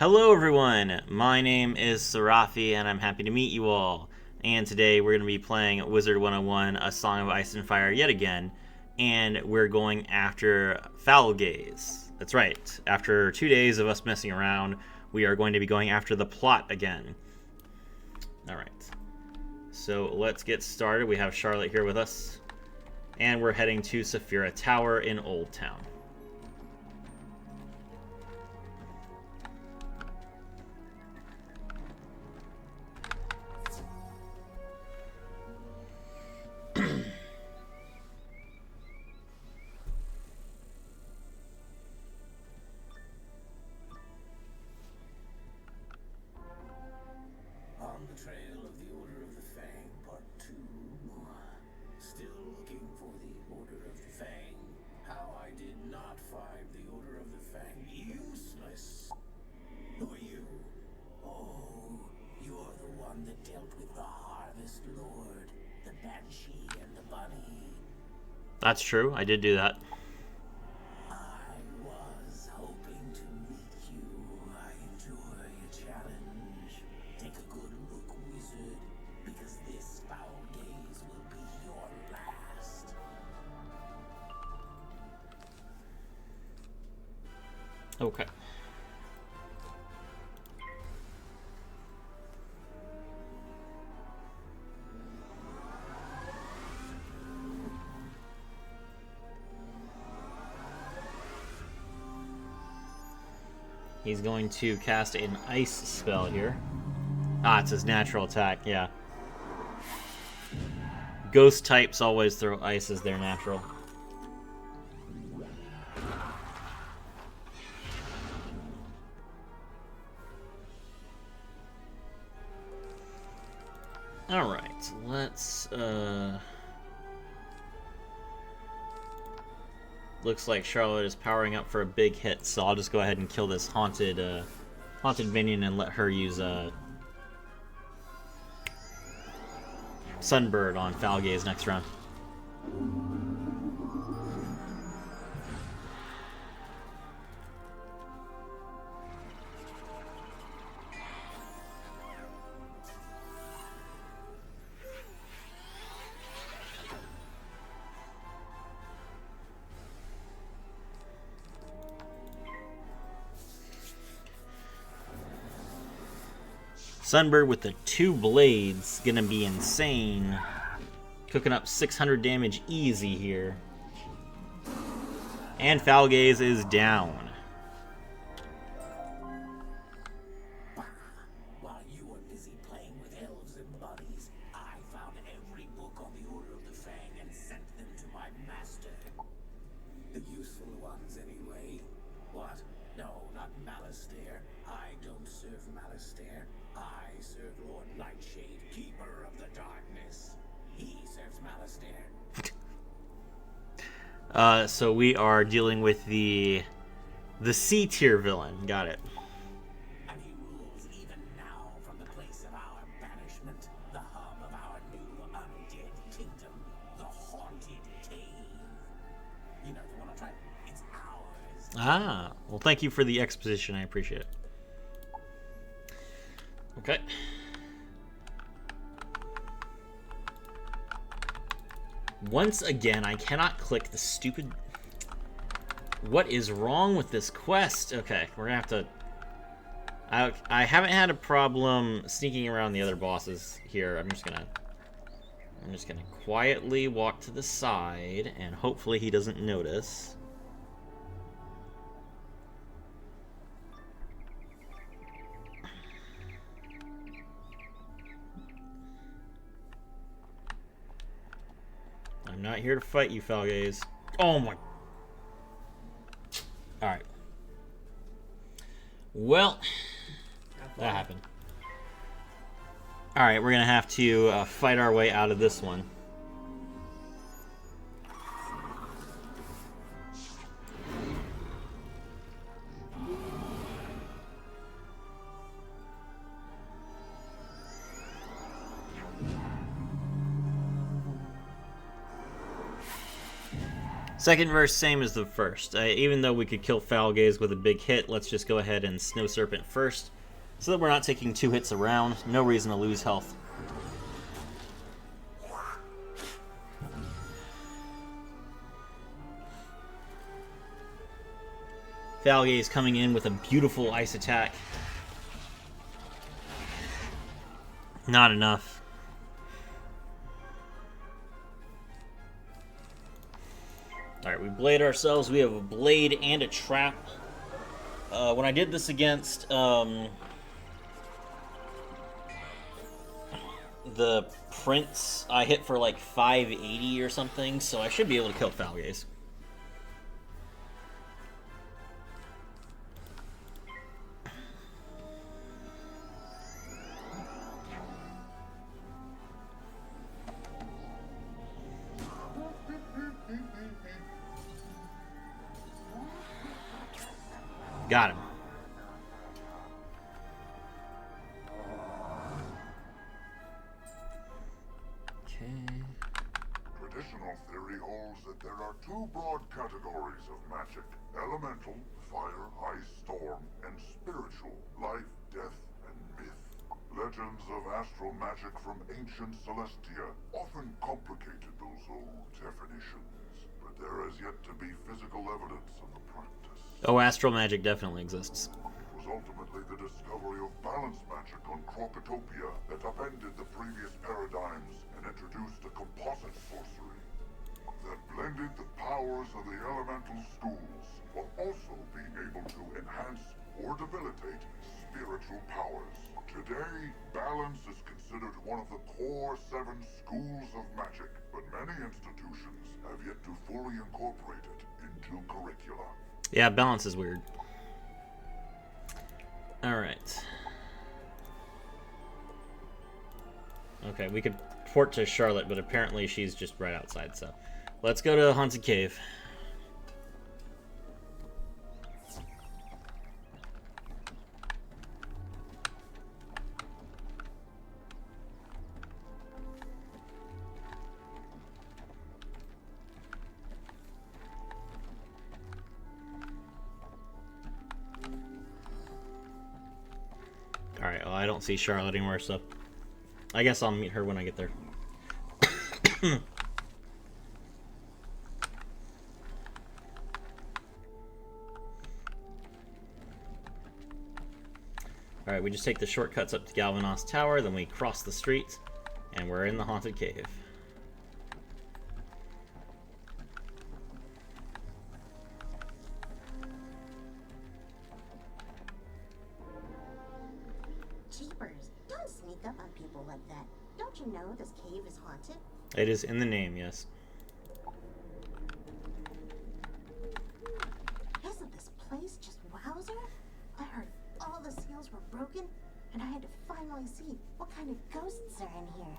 Hello everyone, my name is Sarafi and I'm happy to meet you all. And today we're going to be playing Wizard 101, A Song of Ice and Fire yet again. And we're going after Foul Gaze. That's right, after 2 days of us messing around, we are going to be going after the plot again. Alright, so let's get started. We have Charlotte here with us. And we're heading to Saphira Tower in Old Town. On the trail of the Order of the Fang, Part 2. Still looking for the Order of the Fang. How I did not find the Order of the Fang useless. Who are you? Oh, you are the one that dealt with the Harvest Lord, the Banshee and the Bunny. That's true, I did do that. I was hoping to meet you. I enjoy a challenge. Take a good look, wizard, because this foul gaze will be your last. Okay. He's going to cast an ice spell here. Ah, it's his natural attack, yeah. Ghost types always throw ice as their natural. Alright, let's, looks like Charlotte is powering up for a big hit, so I'll just go ahead and kill this haunted minion and let her use Sunbird on Foul Gaze next round. Sunbird with the 2 blades, gonna be insane. Cooking up 600 damage easy here. And Foul Gaze is down. While you were busy playing with elves and bunnies, I found every book on the Order of the Fang and sent them to my master. The useful ones, anyway. What? No, not Malastare. I don't serve Malastare. I serve Lord Nightshade, Keeper of the Darkness. He serves Malastare. So we are dealing with the C tier villain. Got it. And he rules even now from the place of our banishment, the hub of our new undead kingdom, the Haunted Cave. You know, the one I tried? It's ours. Ah, well, thank you for the exposition. I appreciate it. Okay. Once again, I cannot click the stupid... What is wrong with this quest? Okay, we're gonna have to... I haven't had a problem sneaking around the other bosses here. I'm just gonna quietly walk to the side, and hopefully he doesn't notice. I'm not here to fight you, Foul Gaze. Oh my... Alright. Well, that happened. Alright, we're gonna have to fight our way out of this one. Second verse, same as the first. Even though we could kill Foul Gaze with a big hit, let's just go ahead and Snow Serpent first, so that we're not taking 2 hits around. No reason to lose health. Foul Gaze coming in with a beautiful ice attack. Not enough. Alright, we blade ourselves. We have a blade and a trap. When I did this against the Prince, I hit for like 580 or something, so I should be able to kill Foul Gaze. Got him. Okay. Traditional theory holds that there are 2 broad categories of magic: elemental, fire, ice, storm, and spiritual, life, death, and myth. Legends of astral magic from ancient Celestia often complicated those old definitions, but there has yet to be physical evidence of the practice. Oh, astral magic definitely exists. It was ultimately the discovery of balance magic on Crocotopia that upended the previous paradigms and introduced a composite sorcery that blended the powers of the elemental schools while also being able to enhance or debilitate spiritual powers. Today, balance is considered one of the core 7 schools of magic, but many institutions have yet to fully incorporate it into curricula. Yeah, balance is weird. Alright. Okay, we could port to Charlotte, but apparently she's just right outside, so let's go to Haunted Cave. Alright, well, I don't see Charlotte anymore, so I guess I'll meet her when I get there. Alright, we just take the shortcuts up to Galvanos Tower, then we cross the street, and we're in the Haunted Cave. Jeepers, don't sneak up on people like that. Don't you know this cave is haunted? It is in the name, yes. Isn't this place just wowzer? I heard all the seals were broken, and I had to finally see what kind of ghosts are in here.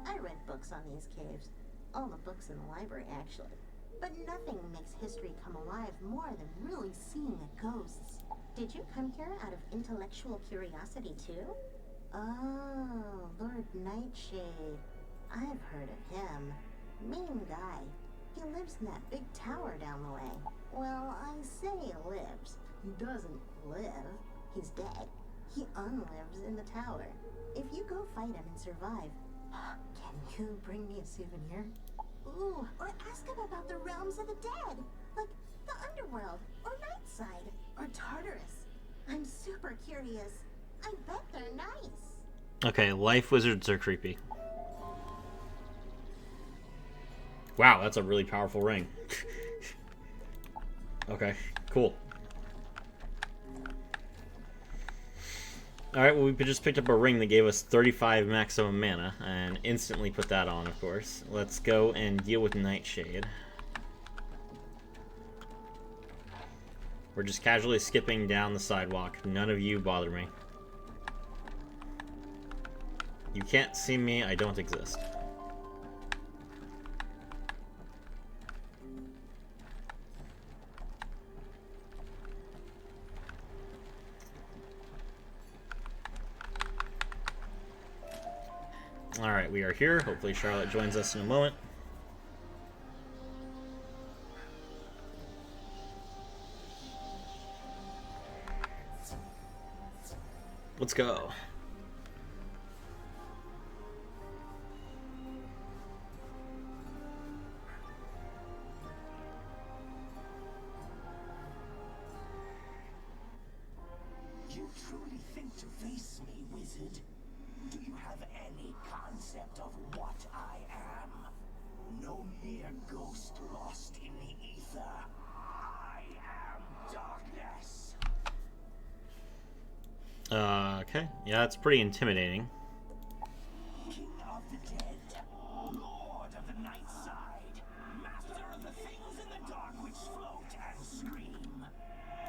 I read books on these caves. All the books in the library, actually. But nothing makes history come alive more than really seeing the ghosts. Did you come here out of intellectual curiosity, too? Oh, Lord Nightshade. I've heard of him. Mean guy. He lives in that big tower down the way. Well, I say lives. He doesn't live. He's dead. He unlives in the tower. If you go fight him and survive, can you bring me a souvenir? Ooh, or ask him about the realms of the dead, like the underworld, or Nightside, or Tartarus. I'm super curious. I bet they're nice. Okay, life wizards are creepy. Wow, that's a really powerful ring. Okay, cool. Alright, well, we just picked up a ring that gave us 35 maximum mana, and instantly put that on, of course. Let's go and deal with Nightshade. We're just casually skipping down the sidewalk. None of you bother me. You can't see me, I don't exist. Alright, we are here. Hopefully Charlotte joins us in a moment. Let's go. You truly think to face me, wizard? Do you have any concept of what I am? No mere ghost lost in the ether. I am darkness. Okay. Yeah, that's pretty intimidating. King of the dead, lord of the night side, master of the things in the dark which float and scream.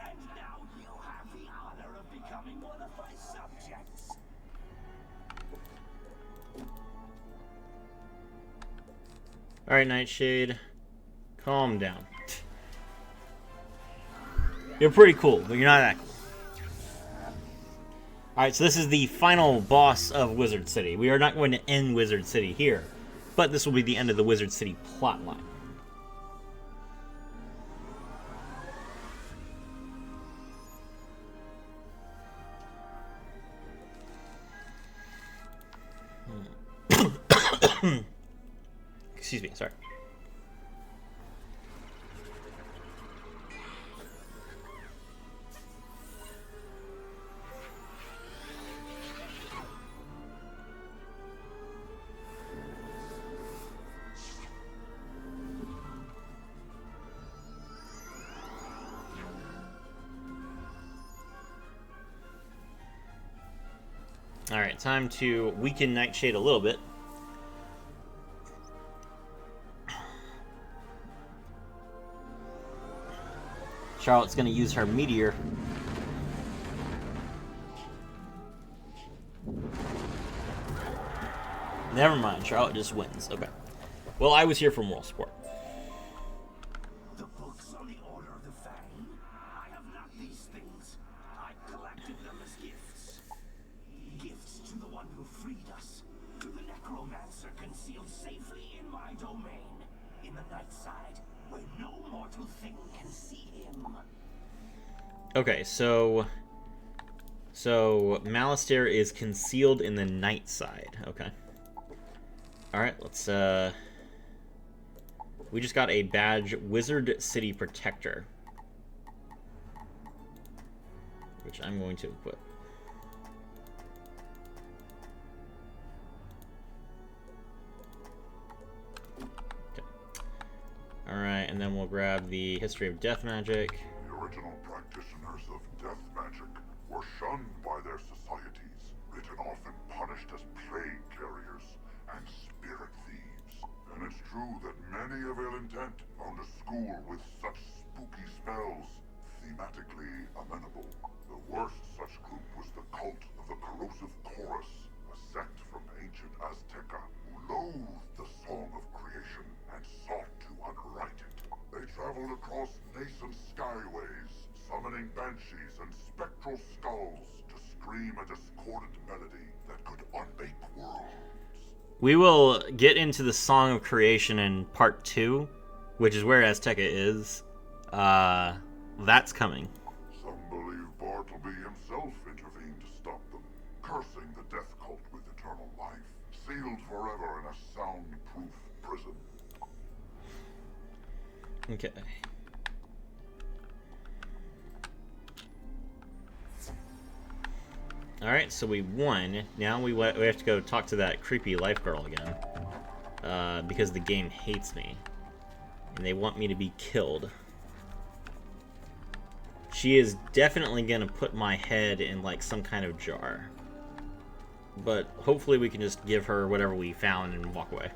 And now you have the honor of becoming one of my subjects. Alright, Nightshade. Calm down. You're pretty cool, but you're not that cool. Alright, so this is the final boss of Wizard City. We are not going to end Wizard City here, but this will be the end of the Wizard City plotline. Excuse me, sorry. Alright, time to weaken Nightshade a little bit. Charlotte's going to use her meteor. Never mind, Charlotte just wins. Okay. Well, I was here for moral support. The books on the Order of the Fang? I have not these things. I collected them as gifts. Gifts to the one who freed us. To the necromancer concealed safely in my domain. In the night side, where no mortal thing can see him. Okay, so Malistaire is concealed in the night side. Okay. Alright, let's we just got a badge, Wizard City Protector, which I'm going to equip. Okay. Alright, and then we'll grab the History of Death Magic. The original practitioners of death magic were shunned by their societies, written off and punished as plague carriers and spirit thieves. And it's true that many of ill intent found a school with such spooky spells thematically amenable. The worst such group was the cult of the Corrosive Chorus, a sect from ancient Azteca who loathed the song of creation and sought to unwrite it. They traveled across nascent skyways, summoning banshees and spectral skulls to scream a discordant melody that could unmake worlds. We will get into the Song of Creation in part 2, which is where Azteca is. That's coming. Some believe Bartleby himself intervened to stop them, cursing the death cult with eternal life, sealed forever in a soundproof prison. Okay. Alright, so we won. Now we have to go talk to that creepy life girl again. Because the game hates me. And they want me to be killed. She is definitely gonna put my head in, like, some kind of jar. But hopefully we can just give her whatever we found and walk away.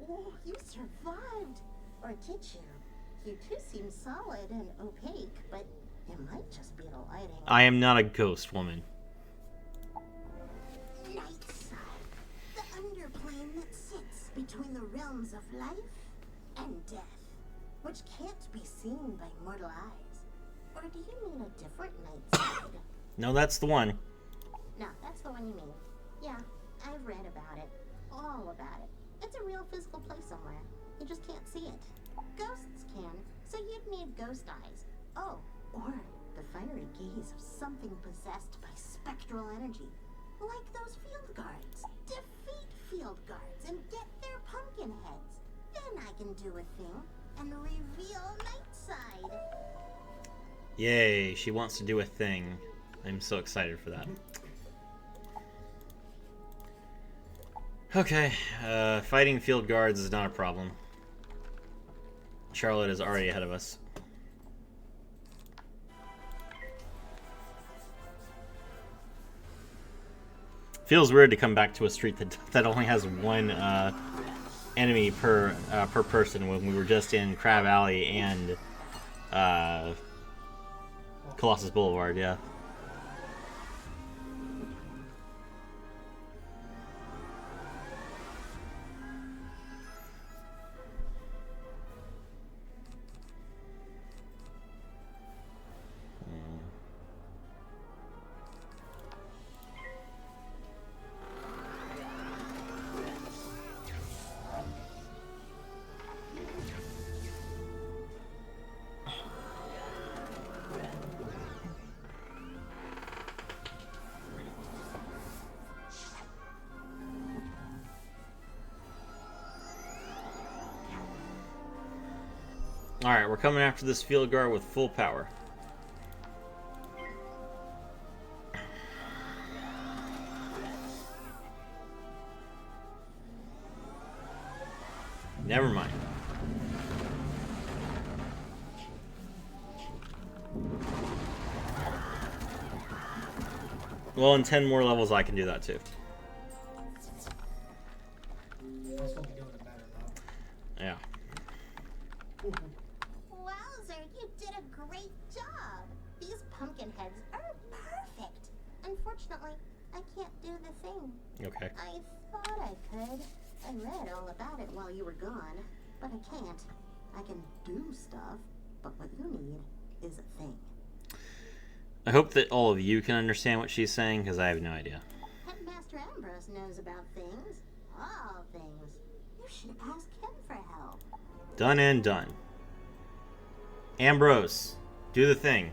Oh, you survived! Or did you? You two seem solid and opaque, but it might just be the lighting. I am not a ghost woman. Nightside, the underplane that sits between the realms of life and death, which can't be seen by mortal eyes. Or do you mean a different night side? No, that's the one. No, that's the one you mean. Yeah, I've read about it. All about it. It's a real physical place somewhere. You just can't see it. Ghosts can, so you'd need ghost eyes. Oh, or the fiery gaze of something possessed by spectral energy. Like those field guards. Defeat field guards and get their pumpkin heads. Then I can do a thing and reveal Nightside. Yay, she wants to do a thing. I'm so excited for that. Okay, fighting field guards is not a problem. Charlotte is already ahead of us. Feels weird to come back to a street that only has one enemy per person when we were just in Crab Alley and Colossus Boulevard, yeah. Alright, we're coming after this field guard with full power. Never mind. Well, in 10 more levels I can do that too. Yeah. Wowzer, you did a great job. These pumpkin heads are perfect. Unfortunately, I can't do the thing. Okay. I thought I could. I read all about it while you were gone, but I can't. I can do stuff, but what you need is a thing. I hope that all of you can understand what she's saying, because I have no idea. Headmaster Ambrose knows about things. All things. You should ask him for help. Done and done. Ambrose, do the thing.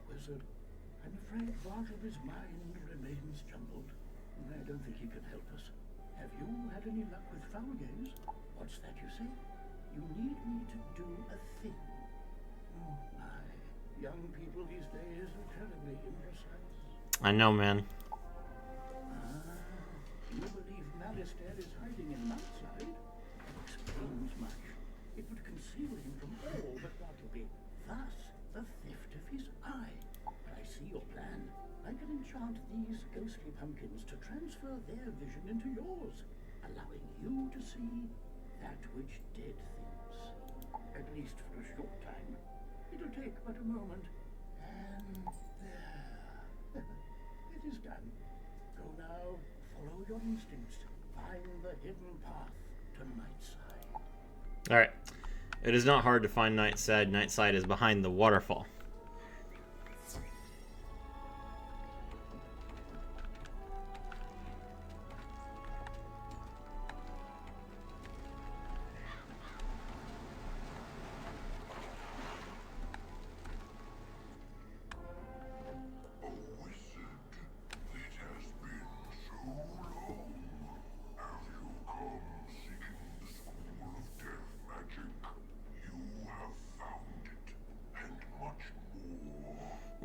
Wizard, I'm afraid Bartleby's mind remains jumbled. I don't think he can help us. Have you had any luck with foul gaze? What's that you say? You need me to do a thing. Oh my, young people these days are terribly imprecise. I know, man. You believe Malistaire is hiding in Nightside? That explains much. It would conceal him from all but Bartleby. Thus, the theft of his eye. But I see your plan. I can enchant these ghostly pumpkins to transfer their vision into yours, allowing you to see that which did things. At least for a short time. It'll take but a moment. And there. It is done. Go now, follow your instincts. Find the hidden path to Nightside. Alright. It is not hard to find Nightside. Nightside is behind the waterfall.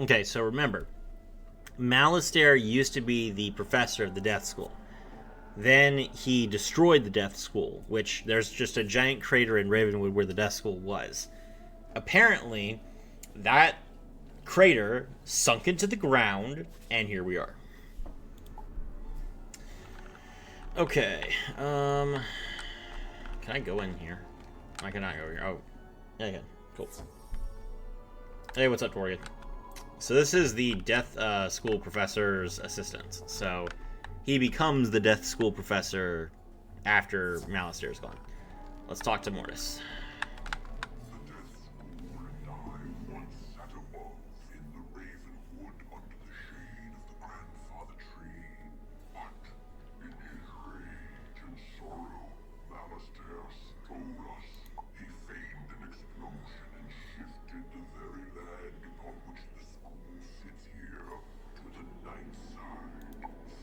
Okay, so remember, Malistaire used to be the professor of the Death School. Then he destroyed the Death School, which there's just a giant crater in Ravenwood where the Death School was. Apparently, that crater sunk into the ground, and here we are. Okay, can I go in here? I cannot go here. Oh, yeah, I can. Cool. Hey, what's up, Torgan? So this is the Death School professor's assistant. So he becomes the Death School professor after Malistaire is gone. Let's talk to Mortis. The Death School and I once sat above in the Raven Wood under the shade of the grandfather tree. But in his rage and sorrow, Malistaire stole us. He feigned an explosion and shifted the very land upon which the school sits here to the night side.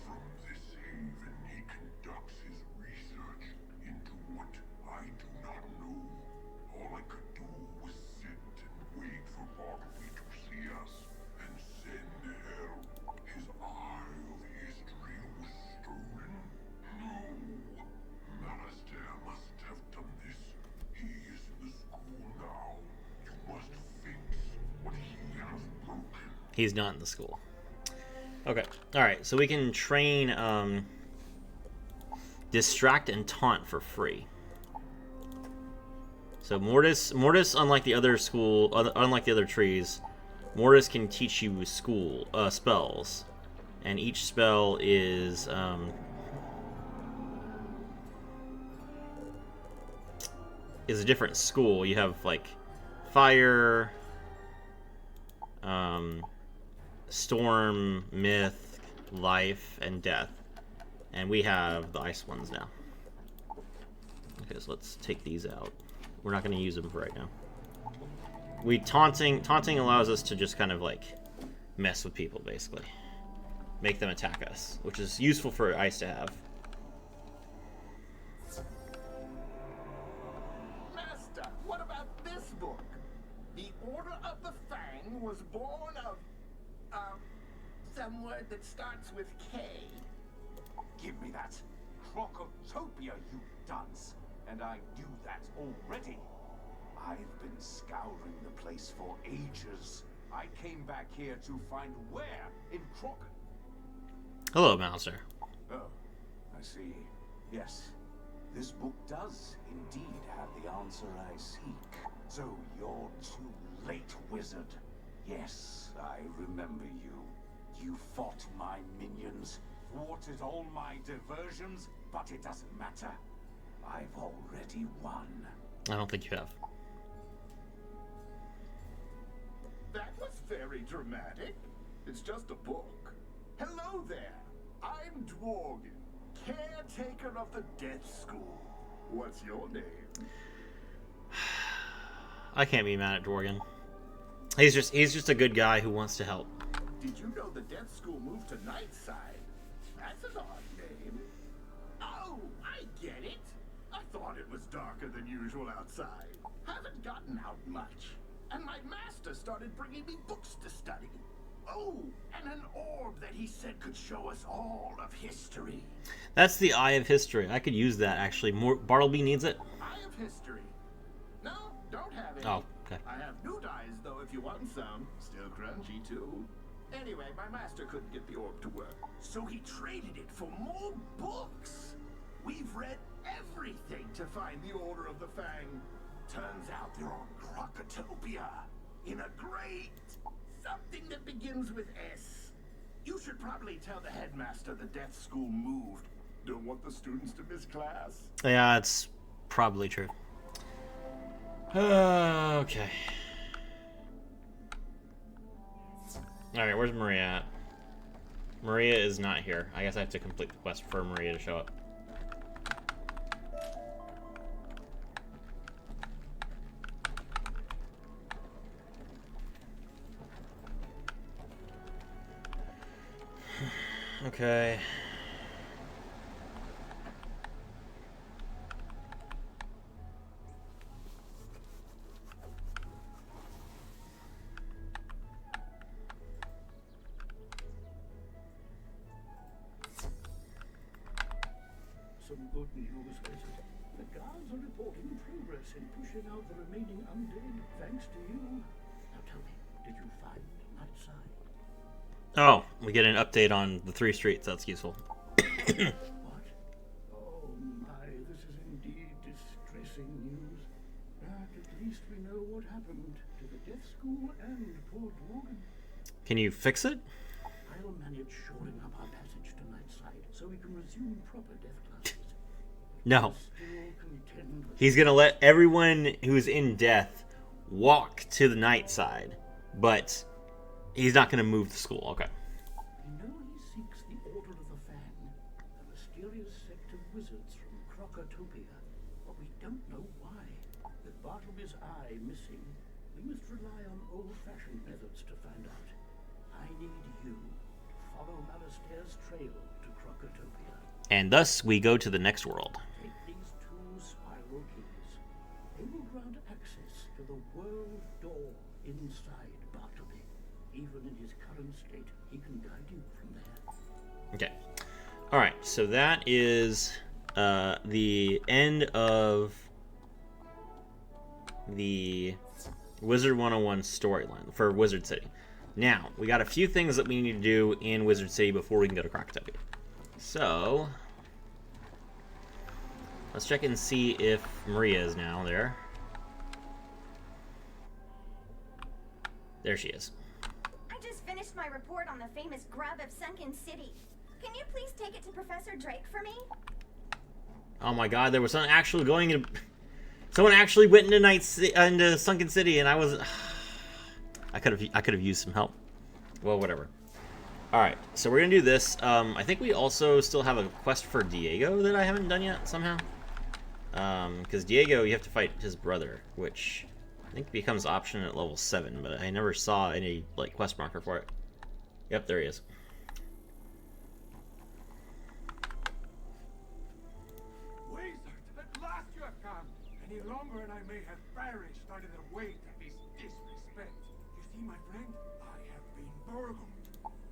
From this haven he conducts his research into what I do not know. All I could do was sit and wait for Bartleby to see us and send help. His eye of history was stolen? No. Malistaire must have done this. He is in the school now. You must fix what he has broken. He's not in the school. Okay. Alright, so we can train Distract and Taunt for free. So Mortis, unlike the other trees, Mortis can teach you spells, and each spell is a different school. You have like fire, storm, myth, life, and death, and we have the ice ones now. Okay, so let's take these out. We're not going to use them for right now. Taunting allows us to just kind of like mess with people, basically. Make them attack us, which is useful for ice to have. Master, what about this book? The Order of the Fang was born of, some word that starts with K. Give me that. Crocotopia, you dunce. And I knew that already. I've been scouring the place for ages. I came back here to find where in Croc... Hello, Mouser. Oh, I see. Yes, this book does indeed have the answer I seek. So you're too late, wizard. Yes, I remember you. You fought my minions, thwarted all my diversions, but it doesn't matter. I've already won. I don't think you have. That was very dramatic. It's just a book. Hello there. I'm Dworgen, caretaker of the Death School. What's your name? I can't be mad at Dworgen. He's just a good guy who wants to help. Did you know the Death School moved to Nightside? That's an odd name. Oh, I get it. I thought it was darker than usual outside. Haven't gotten out much. And my master started bringing me books to study. Oh, and an orb that he said could show us all of history. That's the Eye of History. I could use that, actually. Bartleby needs it. Eye of History. No, don't have any. Oh, okay. I have new dyes, though, if you want some. Still crunchy, too. Anyway, my master couldn't get the orb to work, so he traded it for more books. We've read everything to find the Order of the Fang. Turns out they're on Crocotopia, in a great something that begins with S. You should probably tell the headmaster the Death School moved. Don't want the students to miss class. Yeah, it's probably true. Okay. Alright, where's Maria at? Maria is not here. I guess I have to complete the quest for Maria to show up. Okay. Some good news, Wizard. The guards are reporting progress in pushing out the remaining undead, thanks to you. Now tell me, did you find Nightside? Oh, we get an update on the 3 streets. That's useful. What? Oh my, this is indeed distressing news. But at least we know what happened to the Death School and poor Dworgen. Can you fix it? I'll manage shoring up our passage to Nightside so we can resume proper death classes. No. Still contend with He's gonna let everyone who's in death walk to the night side, but he's not gonna move the school. Okay. We know he seeks the Order of the Fang, a mysterious sect of wizards from Crocotopia, but we don't know why. With Bartleby's eye missing, we must rely on old-fashioned methods to find out. I need you to follow Malastair's trail to Crocotopia. And thus we go to the next world. Take these two spiral keys. They will grant access to the world door inside Bartleby. Even in his current state, he can guide you from there. Okay. All right. So that is the end of the Wizard 101 storyline for Wizard City. Now, we got a few things that we need to do in Wizard City before we can go to Crocotopia. So, let's check and see if Maria is now there. There she is. I just finished my report on the famous grub of Sunken City. Can you please take it to Professor Drake for me? Oh my god, there was someone actually going in. Someone actually went into Sunken City, and I was. I could have used some help. Well, whatever. All right, so we're gonna do this. I think we also still have a quest for Diego that I haven't done yet somehow. Because Diego, you have to fight his brother, which I think becomes option at level 7, but I never saw any like quest marker for it. Yep, there he is. Wizard, at last you have come. Any longer and I may have perished under the weight of this disrespect. You see, my friend, I have been burgled.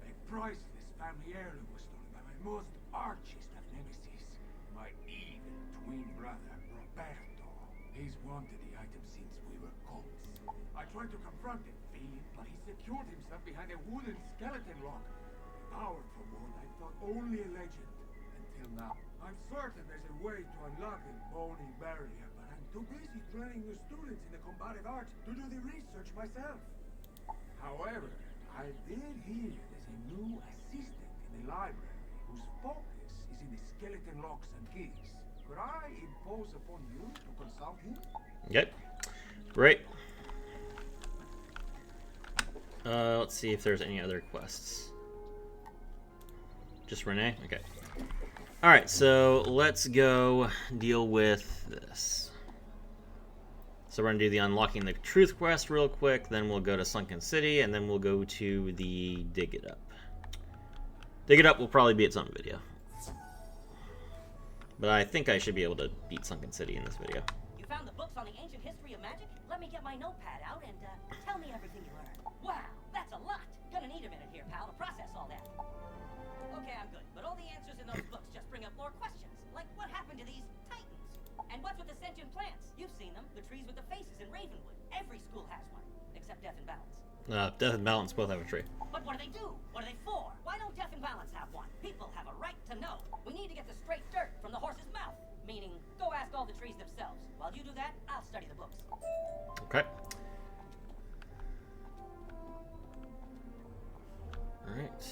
A priceless family heirloom was stolen by my most archest of nemesis, my evil twin brother, Roberto. He's wanted the item since we were colts. I tried to confront him, but he secured himself behind a wooden skeleton lock. A powerful one I thought only a legend. Until now. I'm certain there's a way to unlock the bony barrier, but I'm too busy training new students in the combative arts to do the research myself. However, I did hear there's a new assistant in the library whose focus is in the skeleton locks and keys. Could I impose upon you to consult him? Okay. Great. Let's see if there's any other quests. Just Renee? Okay. Alright, so let's go deal with this. So we're going to do the Unlocking the Truth quest real quick, then we'll go to Sunken City, and then we'll go to the Dig It Up. Dig It Up will probably be its own video. But I think I should be able to beat Sunken City in this video. You found the books on the ancient history of magic? Let me get my notepad out and tell me everything you learned. Wow, that's a lot. Gonna need a minute here, pal, to process all that. Okay, I'm good. But all the answers in those books just bring up more questions. Like, what happened to these titans? And what's with the sentient plants? You've seen them. The trees with the faces in Ravenwood. Every school has one. Except Death and Balance. Death and Balance both have a tree. But what do they do? What are they for? Why don't Death and Balance have one? People have a right to know. We need to get the straight dirt from the horse's mouth. Meaning, go ask all the trees themselves. While you do that, I'll study the books. Okay. Alright.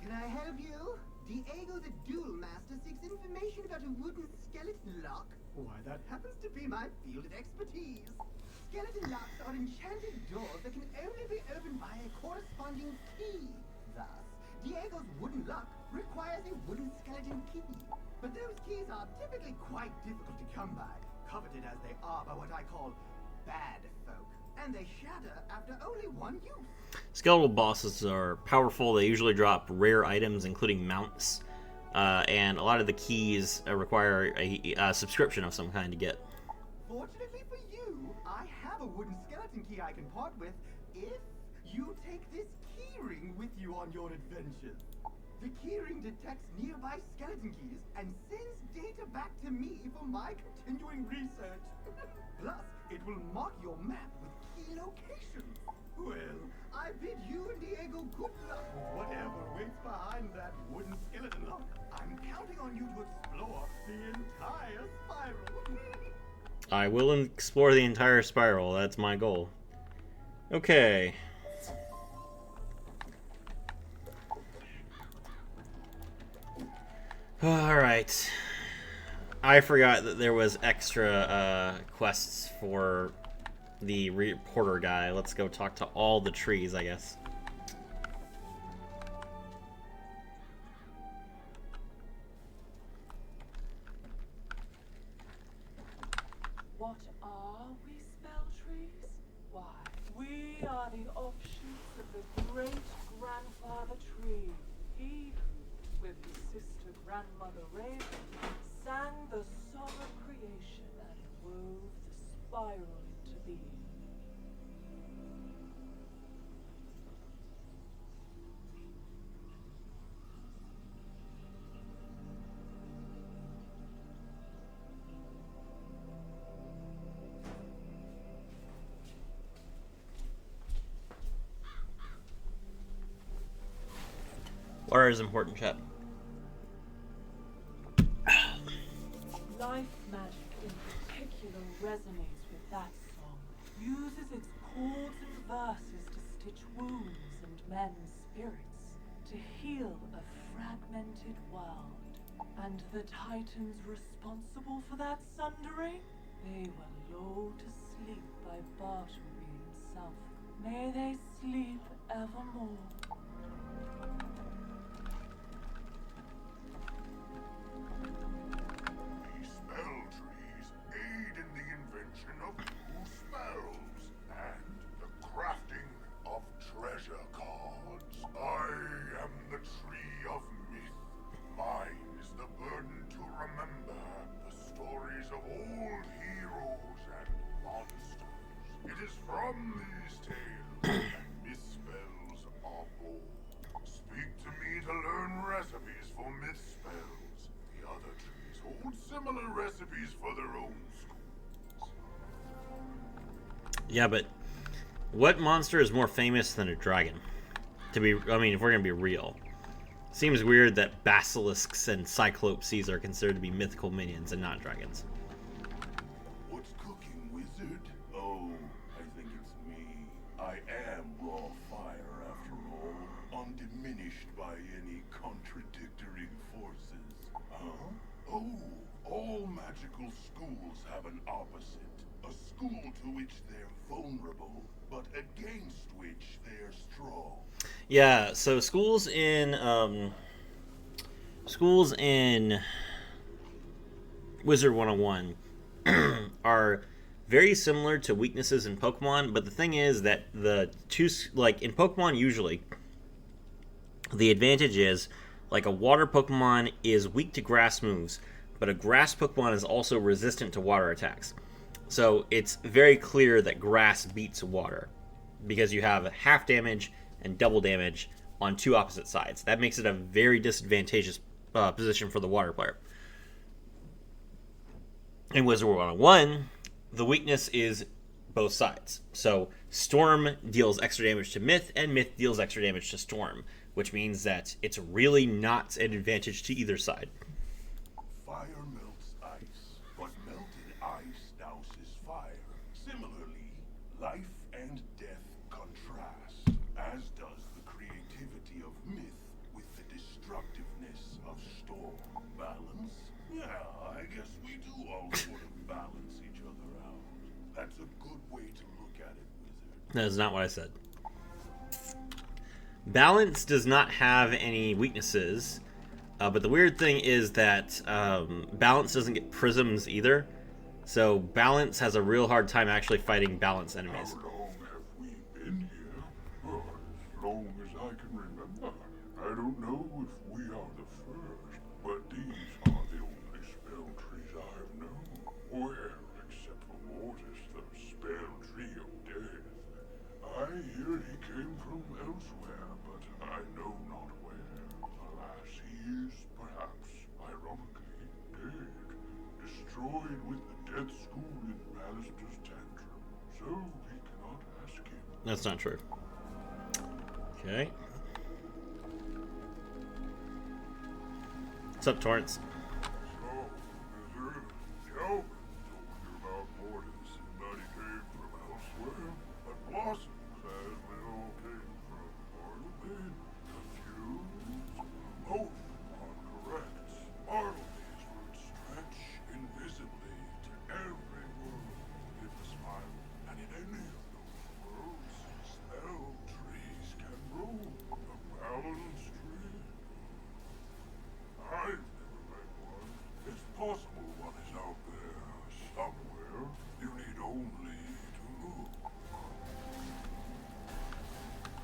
Can I help you? Diego the Duel Master seeks information about a wooden skeleton lock. Why, that happens to be my field of expertise. Skeleton locks are enchanted doors that can only be opened by a corresponding key. Thus, Diego's wooden lock requires a wooden skeleton key. But those keys are typically quite difficult to come by, coveted as they are by what I call bad folk. And they shatter after only one use. Skeletal bosses are powerful. They usually drop rare items, including mounts. And a lot of the keys require a subscription of some kind to get. Fortunately for you, I have a wooden skeleton key I can part with if you take this keyring with you on your adventures. The keyring detects nearby skeleton keys and sends data back to me for my continuing research. Plus, it will mark your map with key locations. Well, I bid you and Diego good luck with whatever waits behind that wooden skeleton lock. I'm counting on you to explore the entire spiral. I will explore the entire spiral. That's my goal. Okay. Alright. I forgot that there was extra quests for the reporter guy. Let's go talk to all the trees, I guess. What are we, spell trees? Why, we are the offshoots of the great-grandfather tree. He who, with his sister grandmother Raven, sang the song of creation and wove the spiral into being. Water is important, chat. Life magic in particular resonates with that song, uses its chords and verses to stitch wounds and mend spirits, to heal a fragmented world. And the titans responsible for that sundering? They were lulled to sleep by Bartleby himself. May they sleep evermore. These spell trees aid in the invention of new spells and the crafting of treasure cards. I am the tree of myth. Mine is the burden to remember the stories of old heroes and monsters. It is from these tales that myth spells are born. Speak to me to learn recipes for myth spells. The other trees hold similar recipes for their own schools. Yeah, but what monster is more famous than a dragon? I mean, if we're gonna be real. Seems weird that basilisks and cyclopses are considered to be mythical minions and not dragons. What's cooking, wizard? Oh, I think it's me. I am raw fire after all, undiminished by any contradictory forces. Huh? Oh, all magical schools have an opposite. A school to which they're vulnerable, but against which they're strong. Yeah, so schools in Wizard 101 are very similar to weaknesses in Pokemon, but the thing is that the two, like in Pokemon usually, the advantage is like a water Pokemon is weak to grass moves, but a grass Pokemon is also resistant to water attacks. So it's very clear that grass beats water because you have half damage and double damage on two opposite sides. That makes it a very disadvantageous position for the water player. In Wizard 101, the weakness is both sides. So Storm deals extra damage to Myth, and Myth deals extra damage to Storm, which means that it's really not an advantage to either side. Fire melts ice, but melted ice douses fire. Similarly, life and death contrast, as does the creativity of myth with the destructiveness of storm. Balance? Yeah, I guess we do all sort of balance each other out. That's a good way to look at it, wizard. That is not what I said. Balance does not have any weaknesses, but the weird thing is that Balance doesn't get prisms either. So Balance has a real hard time actually fighting Balance enemies. How long have we been here? Oh, as long as I can remember. I don't know if we are the first, but these are the only spell trees I've known. Well, except for Mortis, the spell tree of death. I hear he came from elsewhere, but I know not where. Alas, he is perhaps, ironically, dead. Destroyed with the death school in Ballister's tantrum. So we cannot ask him. That's not true. Okay. What's up, Torrance? So, wizard, Calvin told you about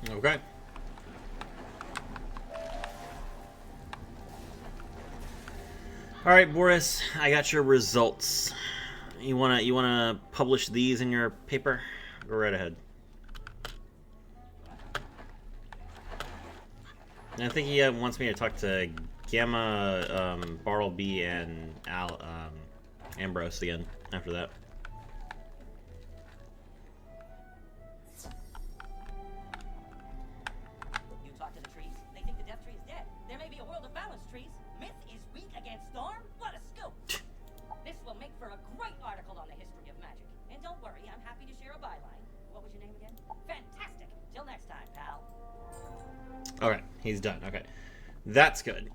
Okay. All right, Boris, I got your results. You wanna publish these in your paper? Go right ahead. And I think he wants me to talk to Gamma, Bartleby, and Ambrose again after that. You talk to the trees. They think the death tree is dead. There may be a world of balance, trees. Myth is weak against storm. What a scoop! This will make for a great article on the history of magic. And don't worry, I'm happy to share a byline. What was your name again? Fantastic! Till next time, pal. Okay, he's done. Okay. That's good.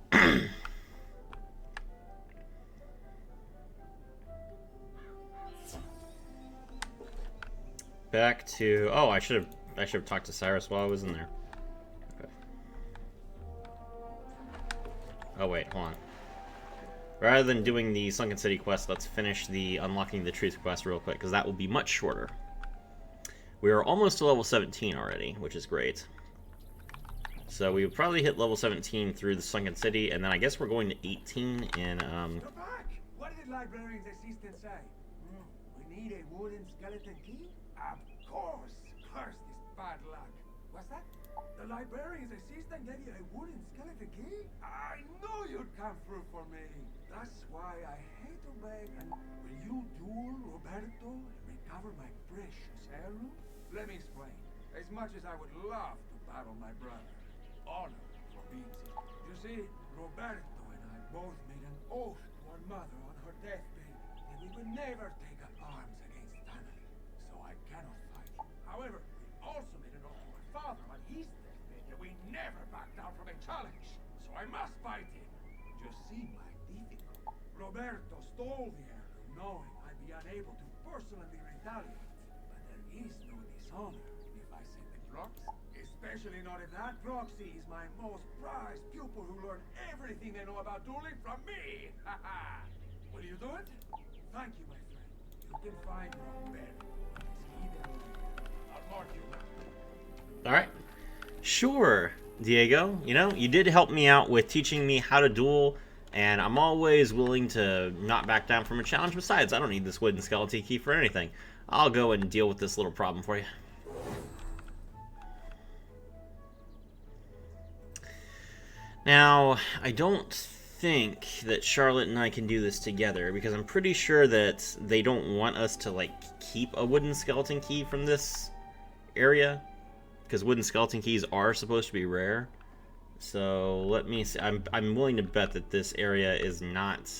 Back to... Oh, I should have talked to Cyrus while I was in there. Okay. Oh, wait, hold on. Rather than doing the Sunken City quest, let's finish the Unlocking the Truth quest real quick, because that will be much shorter. We are almost to level 17 already, which is great. So we would probably hit level 17 through the Sunken City, and then I guess we're going to 18 in, Go back! What did librarian's assistant say? We need a wooden skeleton key? Of course! Curse this bad luck. What's that? The librarian's assistant gave you a wooden skeleton key? I knew you'd come through for me. That's why I hate to beg. And will you duel Roberto and recover my precious heirloom? Let me explain. As much as I would love to battle my brother, honor forbids it. You see, Roberto and I both made an oath to our mother on her deathbed that we would never take up arms against family. So I cannot fight. However, we also made an oath to our father on his deathbed that we never back down from a challenge. So I must fight him. Just see my difficulty. Roberto stole the heirloom knowing I'd be unable to personally retaliate. But there is no dishonor if I send the proxy. Especially not if that proxy is my most prized pupil who learned everything they know about dueling from me! Haha! Will you do it? Thank you, my friend. You can find Roberto. Is he there? I'll mark you now. Alright. Sure, Diego. You know, you did help me out with teaching me how to duel, and I'm always willing to not back down from a challenge. Besides, I don't need this wooden skeleton key for anything. I'll go and deal with this little problem for you. Now, I don't think that Charlotte and I can do this together, because I'm pretty sure that they don't want us to, like, keep a wooden skeleton key from this area, because wooden skeleton keys are supposed to be rare. So, let me see. I'm willing to bet that this area is not,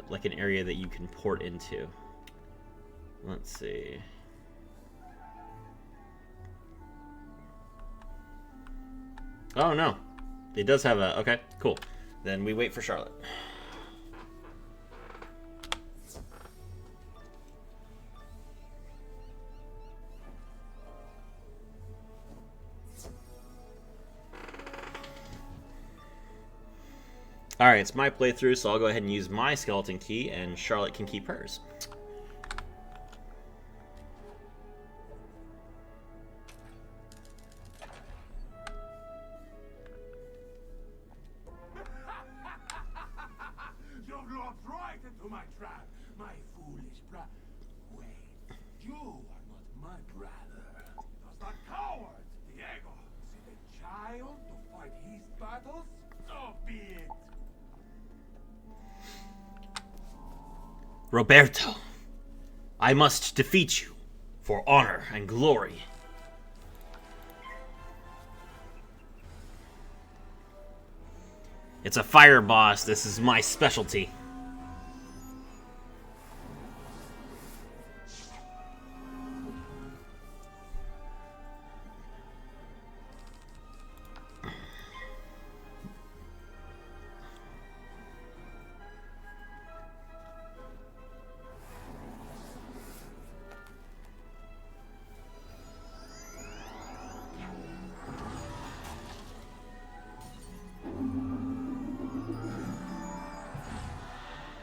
like, an area that you can port into. Let's see. Oh, no. It does have a... Okay, cool. Then we wait for Charlotte. Alright, it's my playthrough, so I'll go ahead and use my skeleton key, and Charlotte can keep hers. You've looked right into my trap, my foolish brother. Wait, you are not my brother. Does that coward, Diego, send a child to fight his battles? So be it. Roberto, I must defeat you for honor and glory. It's a fire boss. This is my specialty.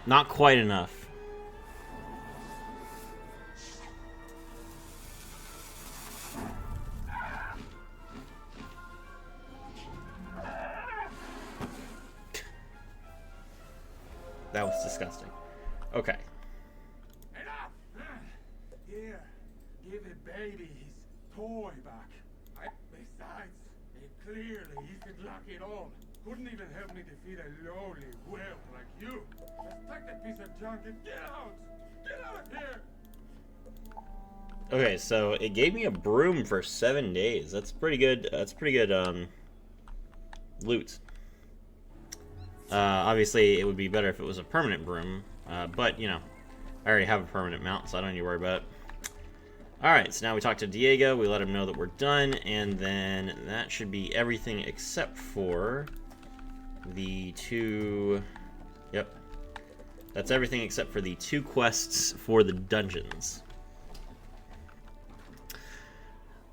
Not quite enough. That was disgusting. Okay. Enough! Here, give the baby his toy back. Besides, it clearly isn't lucky at all. Couldn't even help me defeat a lowly whelp like you. Just take that piece of junk and get out! Get out of here! Okay, so it gave me a broom for 7 days. That's pretty good. That's pretty good loot. Obviously, it would be better if it was a permanent broom, but, you know, I already have a permanent mount, so I don't need to worry about it. Alright, so now we talk to Diego, we let him know that we're done, and then that should be everything except for the 2... Yep. That's everything except for the 2 quests for the dungeons.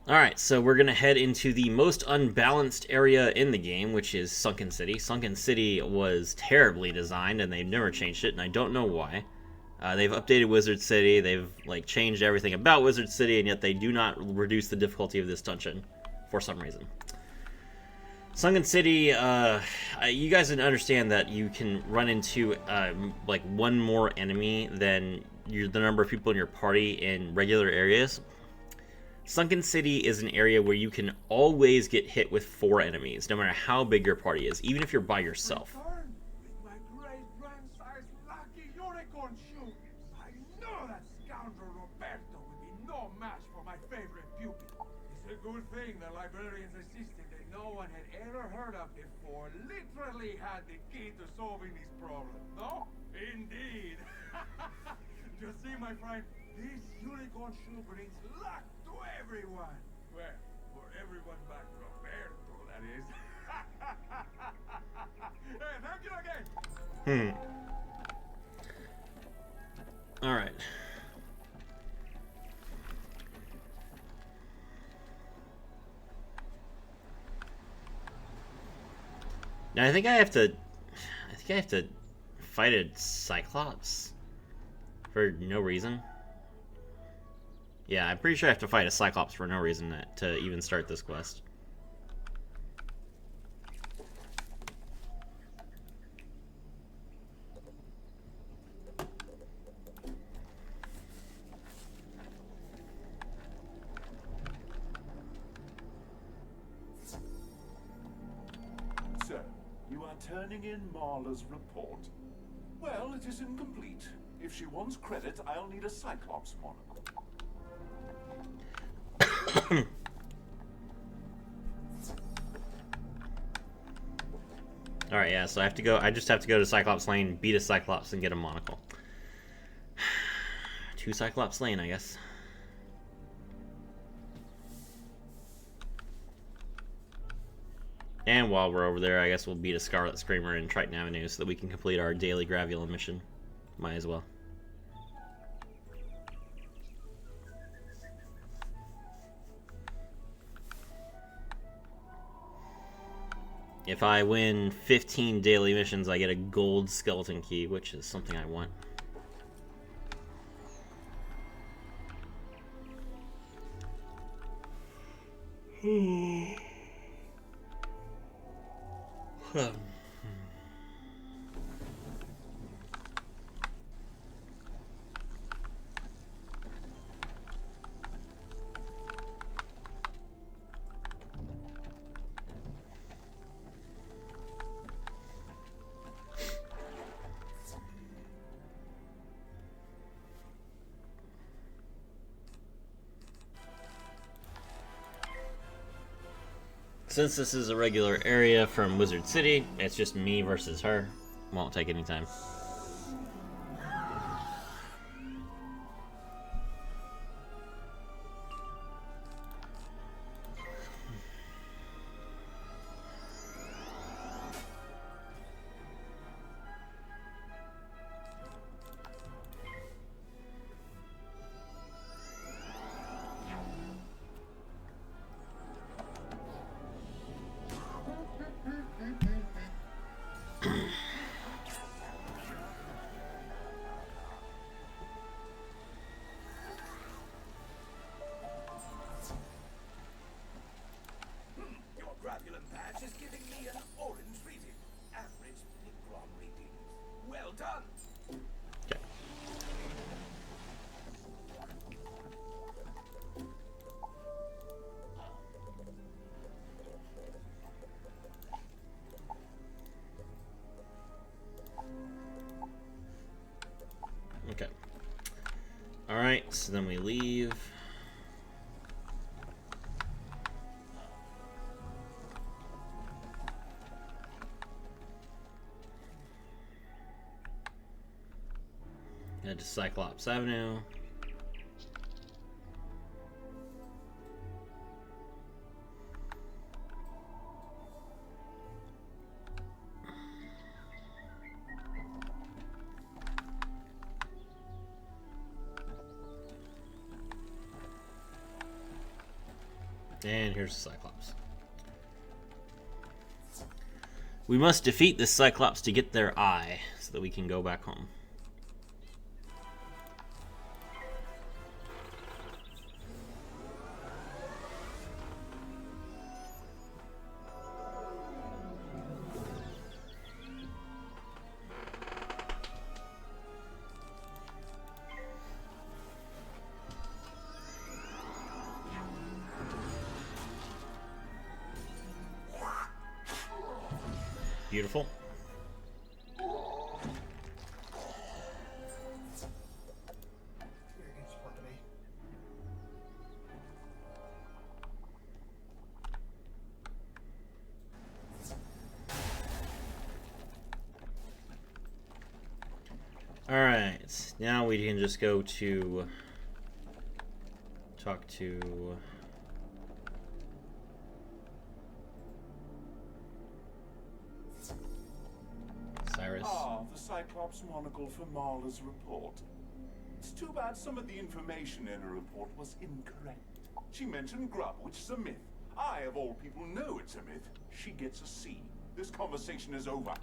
Alright, so we're going to head into the most unbalanced area in the game, which is Sunken City. Sunken City was terribly designed, and they've never changed it, and I don't know why. They've updated Wizard City, they've like changed everything about Wizard City, and yet they do not reduce the difficulty of this dungeon, for some reason. Sunken City, you guys didn't understand that you can run into like one more enemy than the number of people in your party in regular areas. Sunken City is an area where you can always get hit with 4 enemies, no matter how big your party is, even if you're by yourself. Return with my great-grandson's lucky unicorn shoe. I know that scoundrel Roberto will be no match for my favorite pupil. It's a good thing the librarian's assistant that no one had ever heard of before literally had the key to solving these problems, no? Indeed. You see, my friend, this unicorn shoe brings luck to everyone. Well, for everyone but Roberto, that is. Hey, thank you again. Alright. Now I think I have to fight a Cyclops for no reason. Yeah, I'm pretty sure I have to fight a Cyclops for no reason to even start this quest. So, you are turning in Marla's report. Well, it is incomplete. If she wants credit, I'll need a Cyclops monocle. Alright, yeah, so I just have to go to Cyclops Lane, beat a Cyclops, and get a monocle. 2 Cyclops Lane, I guess. And while we're over there, I guess we'll beat a Scarlet Screamer in Triton Avenue so that we can complete our daily Gravula mission. Might as well. If I win 15 daily missions, I get a gold skeleton key, which is something I want. Since this is a regular area from Wizard City, it's just me versus her. Won't take any time. Alright, so then we leave. Head to Cyclops Avenue. And here's the Cyclops. We must defeat this Cyclops to get their eye so that we can go back home. Beautiful. Alright, now we can just go to talk to Cyrus. Ah, the Cyclops monocle for Marla's report. It's too bad some of the information in her report was incorrect. She mentioned grub, which is a myth. I, of all people, know it's a myth. She gets a C. This conversation is over.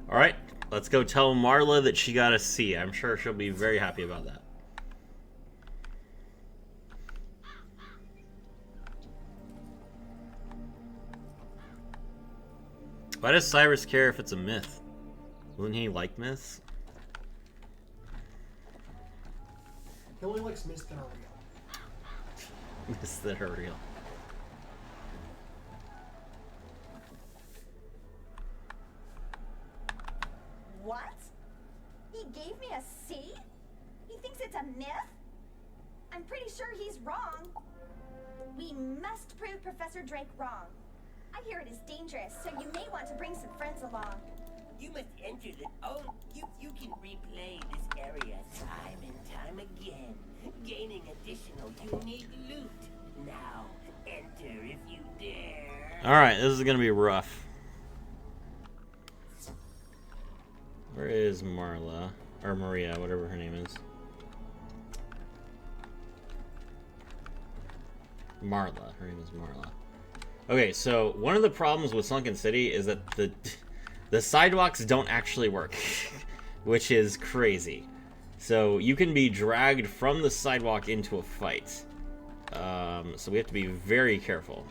Alright, let's go tell Marla that she got a C. I'm sure she'll be very happy about that. Why does Cyrus care if it's a myth? Wouldn't he like myths? He only likes myths that are real. Myths that are real. What? He gave me a C? He thinks it's a myth? I'm pretty sure he's wrong. We must prove Professor Drake wrong. I hear it is dangerous, so you may want to bring some friends along. You must enter the... Oh, you can replay this area time and time again, gaining additional unique loot. Now, enter if you dare. Alright, this is gonna be rough. Where is Marla? Or Maria, whatever her name is. Marla. Her name is Marla. Okay, so one of the problems with Sunken City is that the sidewalks don't actually work, which is crazy. So you can be dragged from the sidewalk into a fight. So we have to be very careful.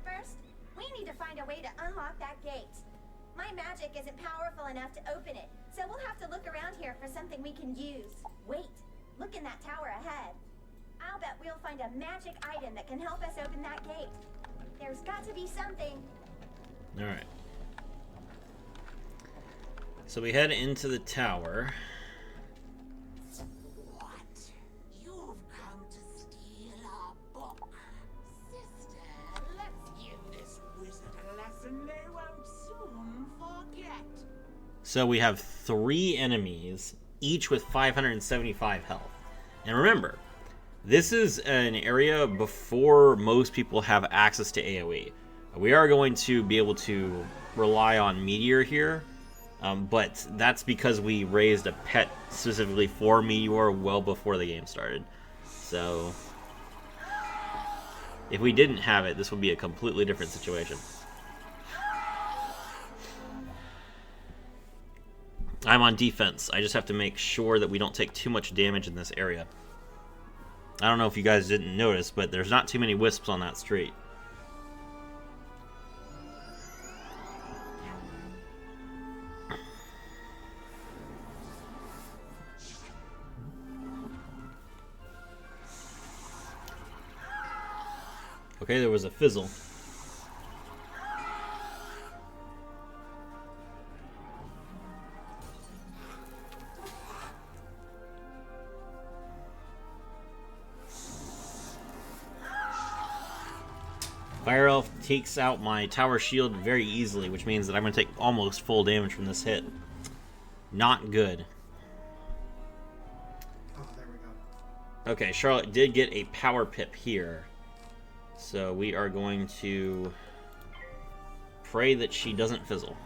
First, we need to find a way to unlock that gate. My magic isn't powerful enough to open it, so we'll have to look around here for something we can use. Wait, look in that tower ahead. I'll bet we'll find a magic item that can help us open that gate. There's got to be something. Alright. So we head into the tower. What? You've come to steal our book. Sister, let's give this wizard a lesson they won't soon forget. So we have 3 enemies, each with 575 health. And remember, this is an area before most people have access to AoE. We are going to be able to rely on Meteor here, but that's because we raised a pet specifically for Meteor well before the game started. So if we didn't have it, this would be a completely different situation. I'm on defense. I just have to make sure that we don't take too much damage in this area. I don't know if you guys didn't notice, but there's not too many wisps on that street. Okay, there was a fizzle. Fire Elf takes out my tower shield very easily, which means that I'm going to take almost full damage from this hit. Not good. Oh, there we go. Okay, Charlotte did get a power pip here. So we are going to pray that she doesn't fizzle.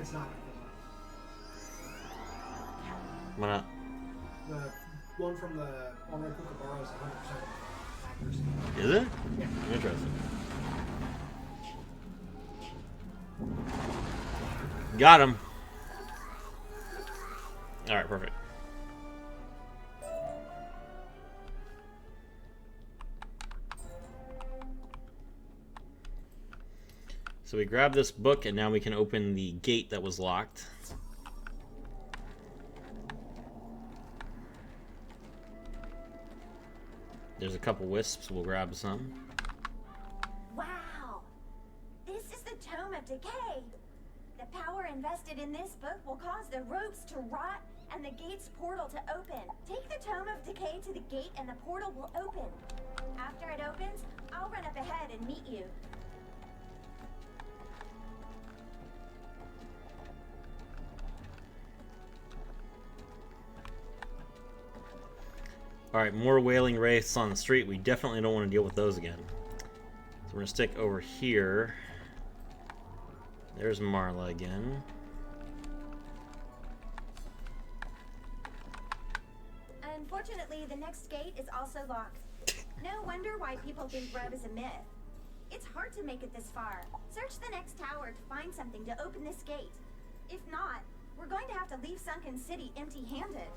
It's not I'm gonna... the one from the Honorary Kookaburra is 100% accuracy. Is it? Yeah. Interesting. Got him. Alright, perfect. So we grab this book, and now we can open the gate that was locked. There's a couple wisps. We'll grab some. Wow! This is the Tome of Decay! The power invested in this book will cause the ropes to rot and the gate's portal to open. Take the Tome of Decay to the gate and the portal will open. After it opens, I'll run up ahead and meet you. Alright, more wailing wraiths on the street. We definitely don't want to deal with those again. So we're going to stick over here. There's Marla again. Unfortunately, the next gate is also locked. No wonder why people think Grub is a myth. It's hard to make it this far. Search the next tower to find something to open this gate. If not, we're going to have to leave Sunken City empty-handed.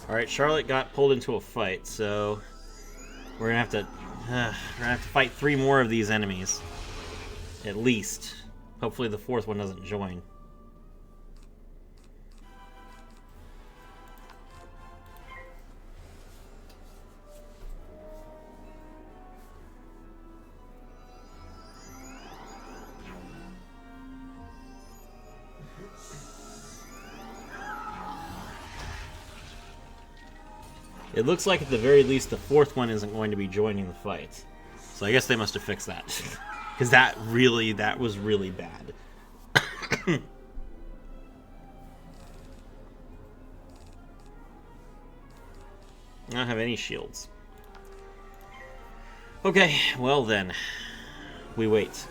Alright, Charlotte got pulled into a fight, so we're gonna have to fight 3 more of these enemies. At least. Hopefully the 4th one doesn't join. It looks like at the very least the 4th one isn't going to be joining the fight. So I guess they must have fixed that. Because that was really bad. I don't have any shields. Okay, well then. We wait.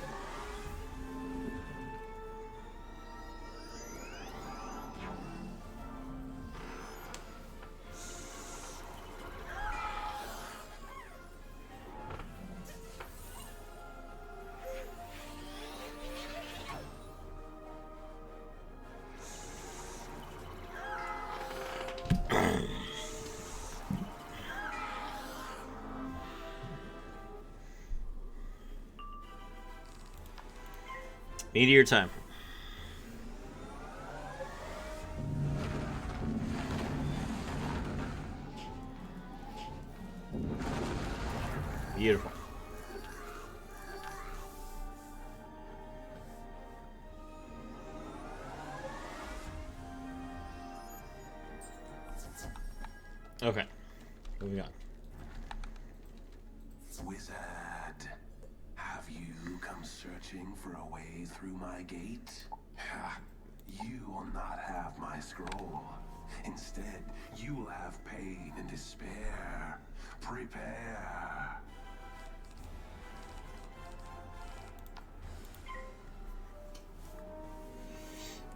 Meteor time. Beautiful. Okay. Moving on. Wizard, have you come searching for a way through my gate? You will not have my scroll. Instead, you will have pain and despair. Prepare.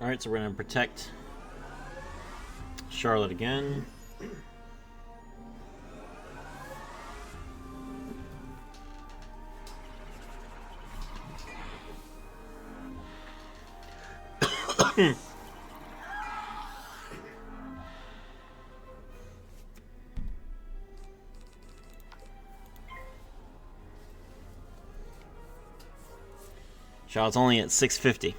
Alright, so we're going to protect Charlotte again. Charlotte's only at 650.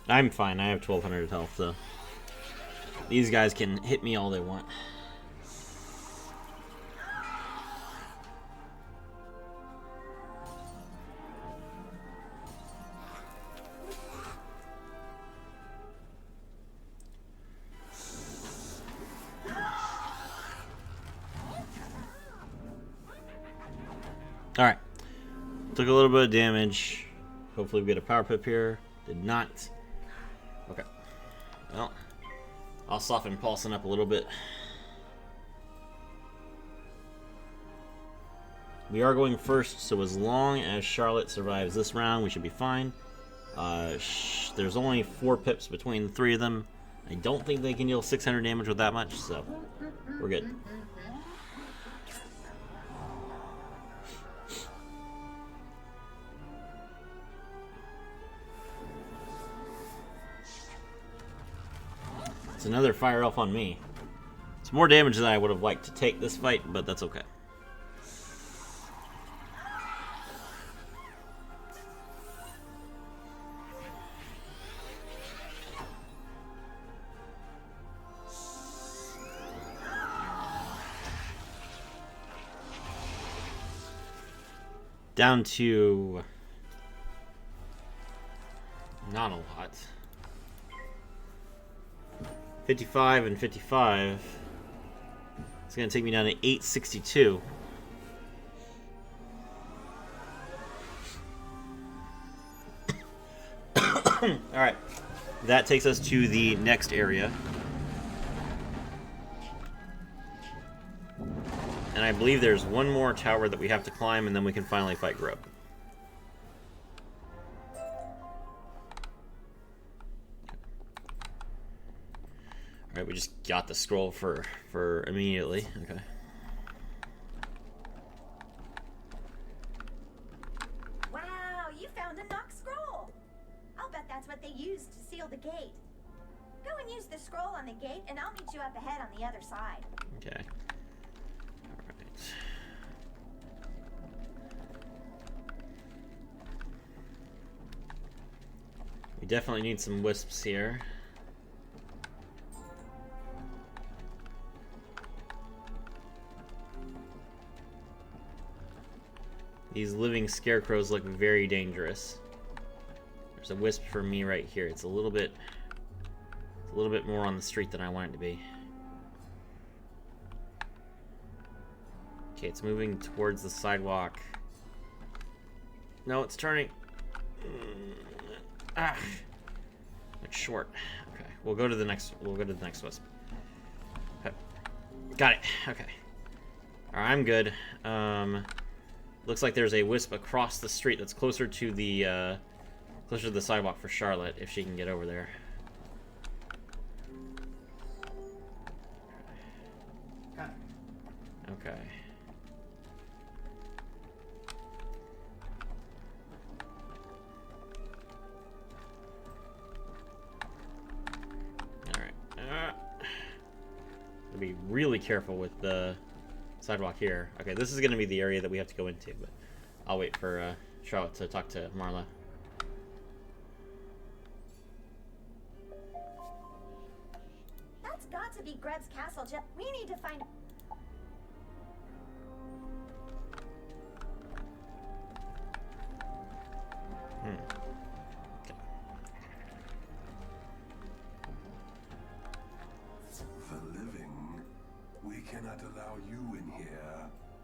I'm fine. I have 1200 health, so these guys can hit me all they want. Alright. Took a little bit of damage. Hopefully we get a power pip here. Did not. Okay. Well, I'll soften Paulson up a little bit. We are going first, so as long as Charlotte survives this round, we should be fine. There's only 4 pips between the 3 of them. I don't think they can deal 600 damage with that much, so we're good. It's another fire elf on me. It's more damage than I would have liked to take this fight, but that's okay. Down to not a lot. 55 and 55. It's going to take me down to 862. Alright. That takes us to the next area. And I believe there's one more tower that we have to climb, and then we can finally fight Grub. Alright, we just got the scroll for immediately. Okay. Wow, you found a Nox scroll. I'll bet that's what they used to seal the gate. Go and use the scroll on the gate, and I'll meet you up ahead on the other side. Okay. Alright. We definitely need some wisps here. These living scarecrows look very dangerous. There's a wisp for me right here. It's a little bit more on the street than I want it to be. Okay, it's moving towards the sidewalk. No, it's turning. Ah, it's short. Okay, we'll go to the next wisp. Okay. Got it. Okay. All right, I'm good. Looks like there's a wisp across the street that's closer to the sidewalk for Charlotte, if she can get over there. Got it. Okay. Alright. I'll be really careful with the sidewalk here. Okay, this is going to be the area that we have to go into, but I'll wait for Charlotte to talk to Marla. That's got to be Greb's castle, Jeff. We need to find... Okay. The living, we cannot allow you in here.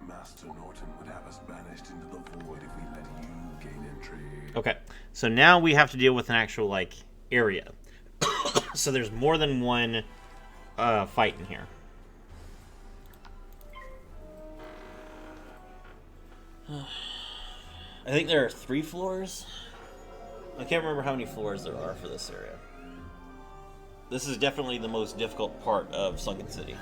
Master Norton would have us banished into the void if we let you gain entry. Okay, so now we have to deal with an actual, like, area. So there's more than one fight in here. I think there are 3 floors. I can't remember how many floors there are for this area. This is definitely the most difficult part of Sunken City.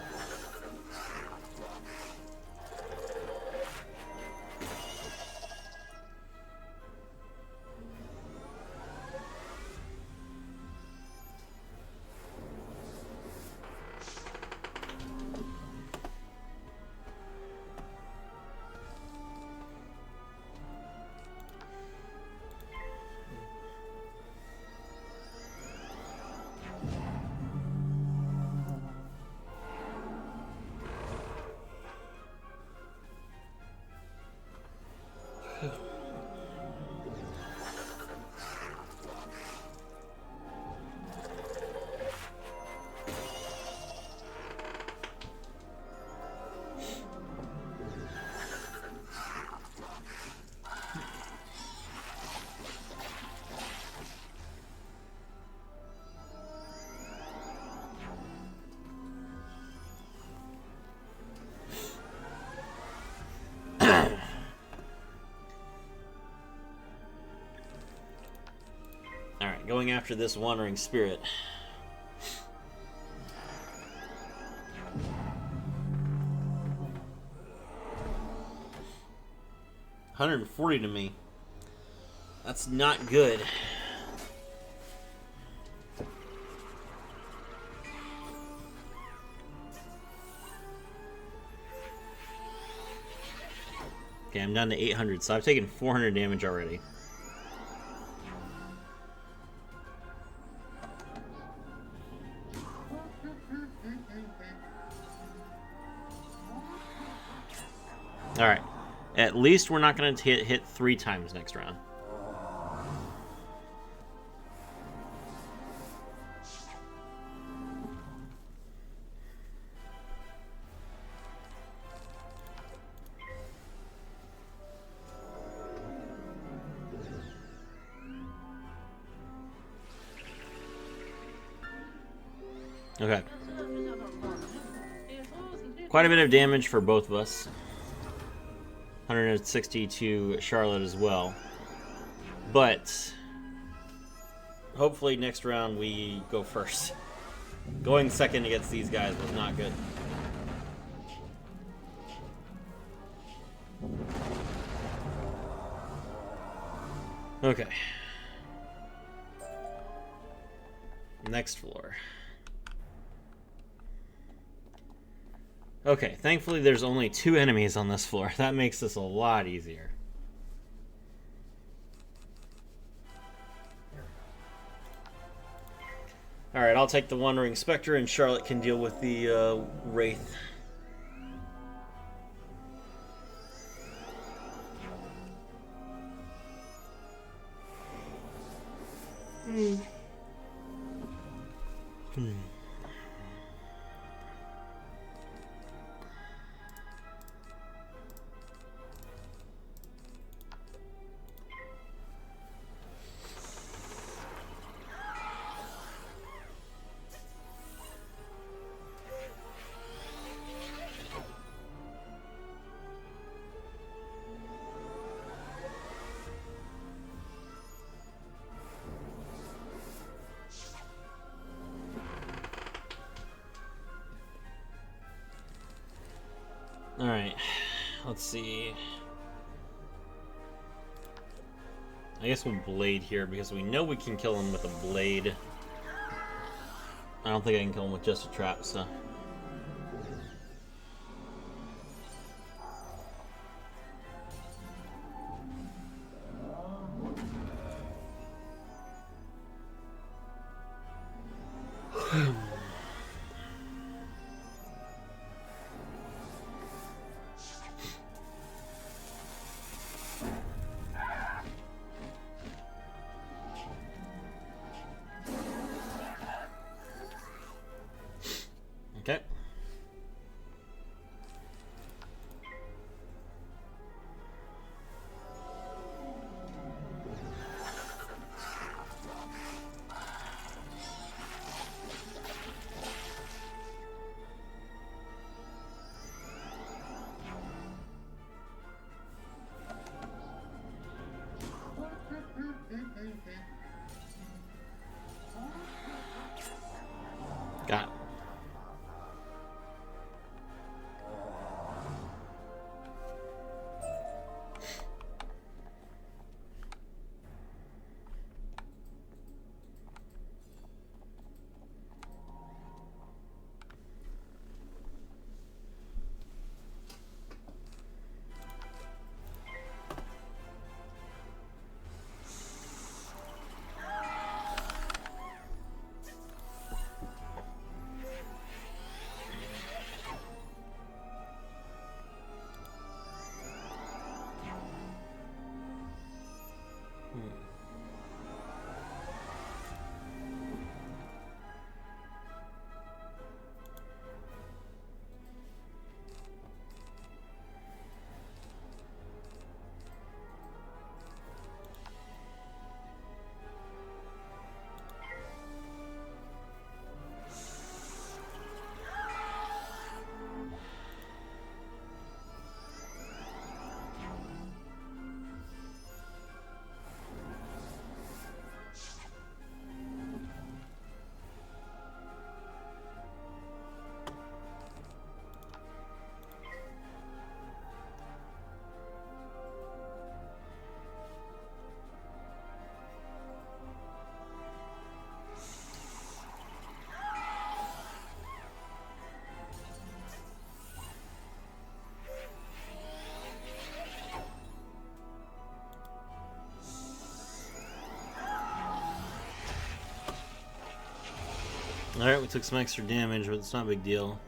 going after this wandering spirit. $140 to me. That's not good. Okay, I'm down to 800, so I've taken 400 damage already. Alright. At least we're not going to hit 3 times next round. Okay. Quite a bit of damage for both of us. 160 to Charlotte as well. But hopefully next round we go first. Going second against these guys was not good. Okay. Next floor. Okay, thankfully there's only 2 enemies on this floor. That makes this a lot easier. Alright, I'll take the Wandering Spectre and Charlotte can deal with the Wraith. Alright, let's see. I guess we'll blade here because we know we can kill him with a blade. I don't think I can kill him with just a trap, so. Okay. Got it. Alright, we took some extra damage, but it's not a big deal.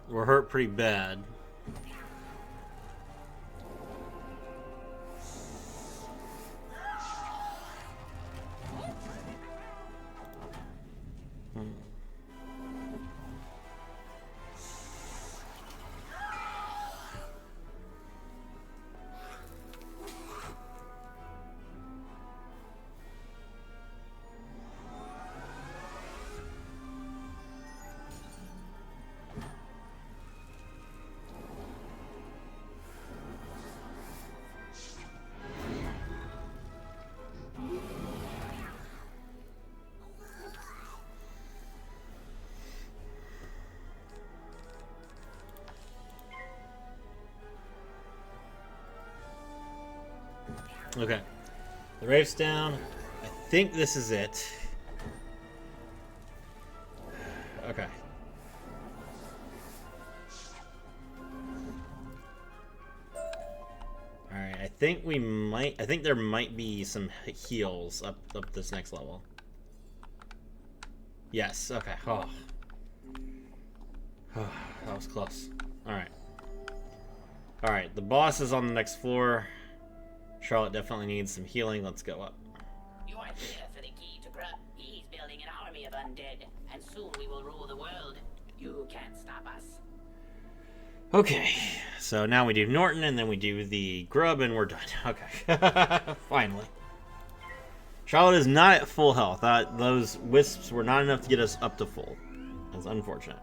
We're hurt pretty bad. Okay. The Wraith's down. I think this is it. Okay. Alright, I think there might be some heals up this next level. Yes, okay. Oh. That was close. Alright. Alright, the boss is on the next floor. Charlotte definitely needs some healing. Let's go up. You are here for the key to Grub. He's building an army of undead, and soon we will rule the world. You can't stop us. Okay, so now we do Norton, and then we do the Grub, and we're done. Okay, finally. Charlotte is not at full health. Those wisps were not enough to get us up to full. That's unfortunate.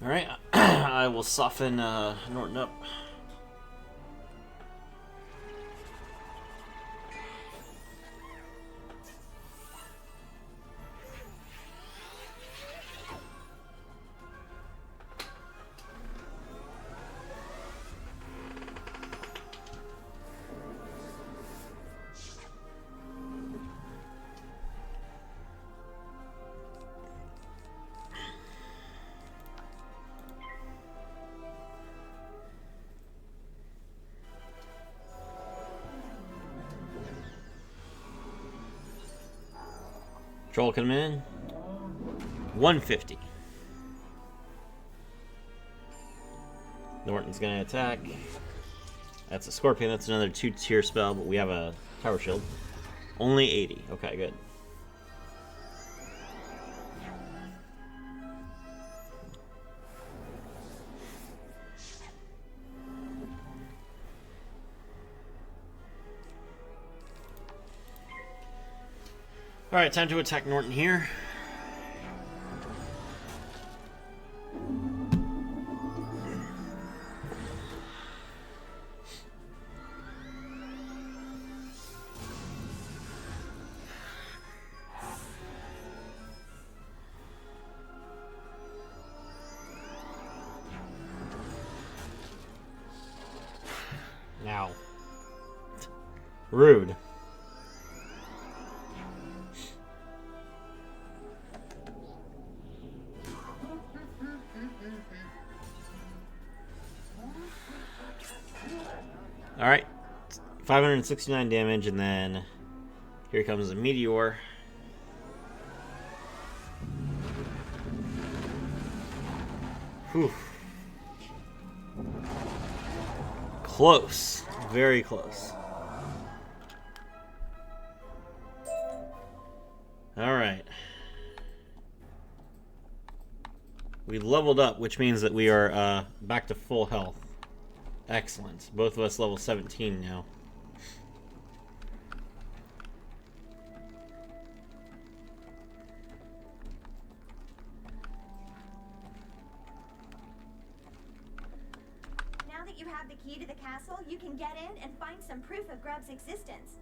Alright, I will soften Norton up. Troll come in. 150. Norton's gonna attack. That's a Scorpion. That's another 2-tier spell, but we have a Tower Shield. Only 80. Okay, good. Alright, time to attack Norton here. Now. Rude. Alright, 569 damage, and then here comes a meteor. Whew. Close. Very close. Alright. We leveled up, which means that we are back to full health. Excellent. Both of us level 17 now. Now that you have the key to the castle, you can get in and find some proof of Grub's existence.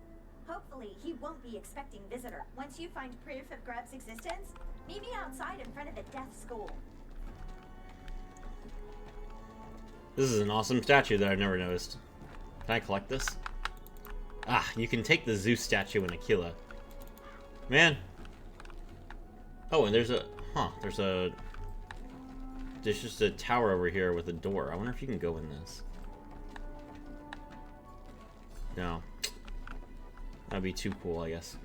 Hopefully, he won't be expecting visitor. Once you find proof of Grub's existence, meet me outside in front of the Death School. This is an awesome statue that I've never noticed. Can I collect this? Ah, you can take the Zeus statue in Aquila. Man. Oh, and there's just a tower over here with a door. I wonder if you can go in this. No. That'd be too cool, I guess.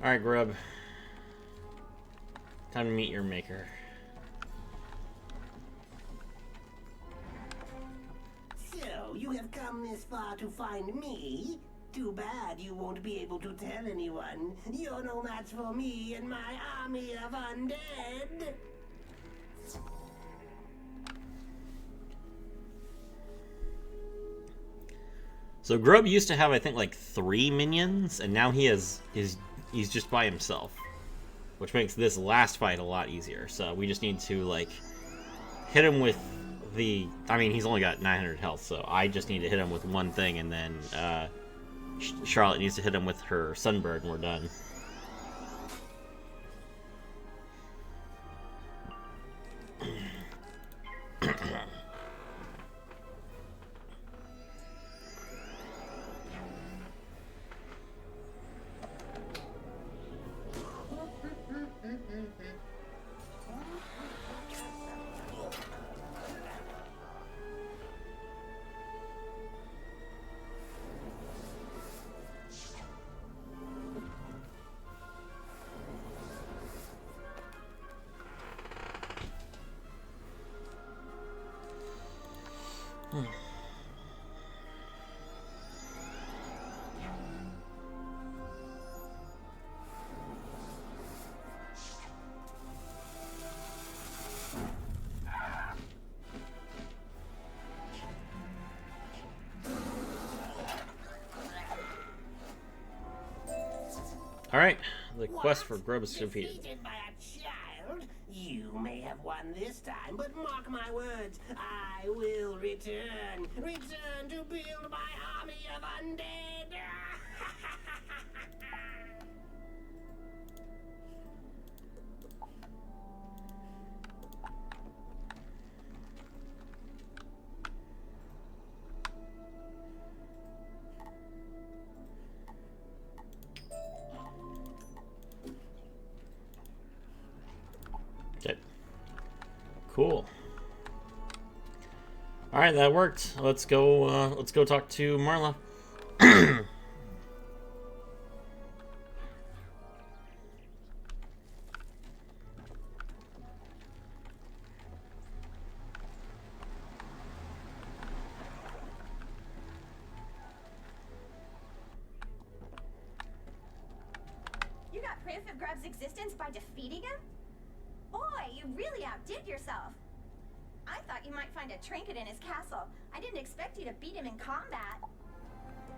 Alright, Grub. Time to meet your maker. So, you have come this far to find me? Too bad you won't be able to tell anyone. You're no match for me and my army of undead. So Grub used to have, I think, like 3 minions, and now he's just by himself, which makes this last fight a lot easier. So we just need to like hit him with the. I mean, he's only got 900 health, so I just need to hit him with one thing, and then Charlotte needs to hit him with her Sunbird, and we're done. Alright, the quest for Grub is defeated. Defeated by a child? You may have won this time, but mark my words, I will return. Return to build my army of undead. Okay. Cool. All right, that worked. Let's go talk to Marla. You got proof of Grub's existence by defeating him? Boy, you really outdid yourself. I thought you might find a trinket in his castle. I didn't expect you to beat him in combat.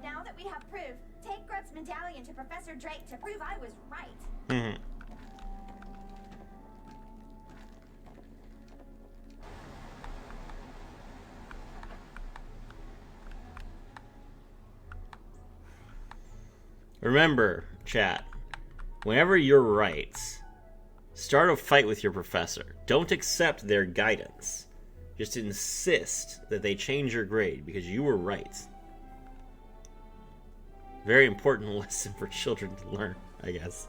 Now that we have proof, take Grub's medallion to Professor Drake to prove I was right. Remember, chat, whenever you're right, start a fight with your professor. Don't accept their guidance. Just insist that they change your grade because you were right. Very important lesson for children to learn, I guess.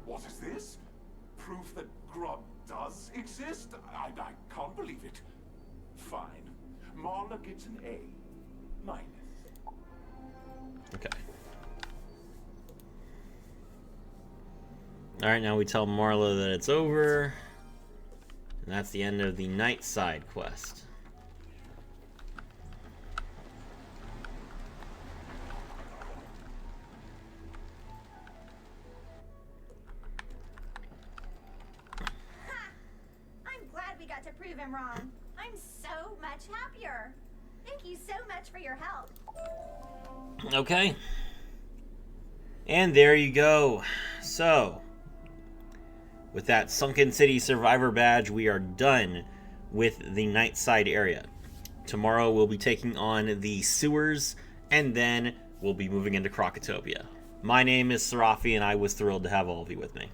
What is this? Proof that Grub does exist? I can't believe it. Fine. Marla gets an A. Minus. Okay. Alright, now we tell Marla that it's over. And that's the end of the night side quest. I'm glad we got to prove him wrong. I'm so much happier. Thank you so much for your help. Okay. And there you go. So, with that Sunken City Survivor badge, we are done with the night side area. Tomorrow we'll be taking on the sewers, and then we'll be moving into Krokotopia. My name is Serafi, and I was thrilled to have all of you with me.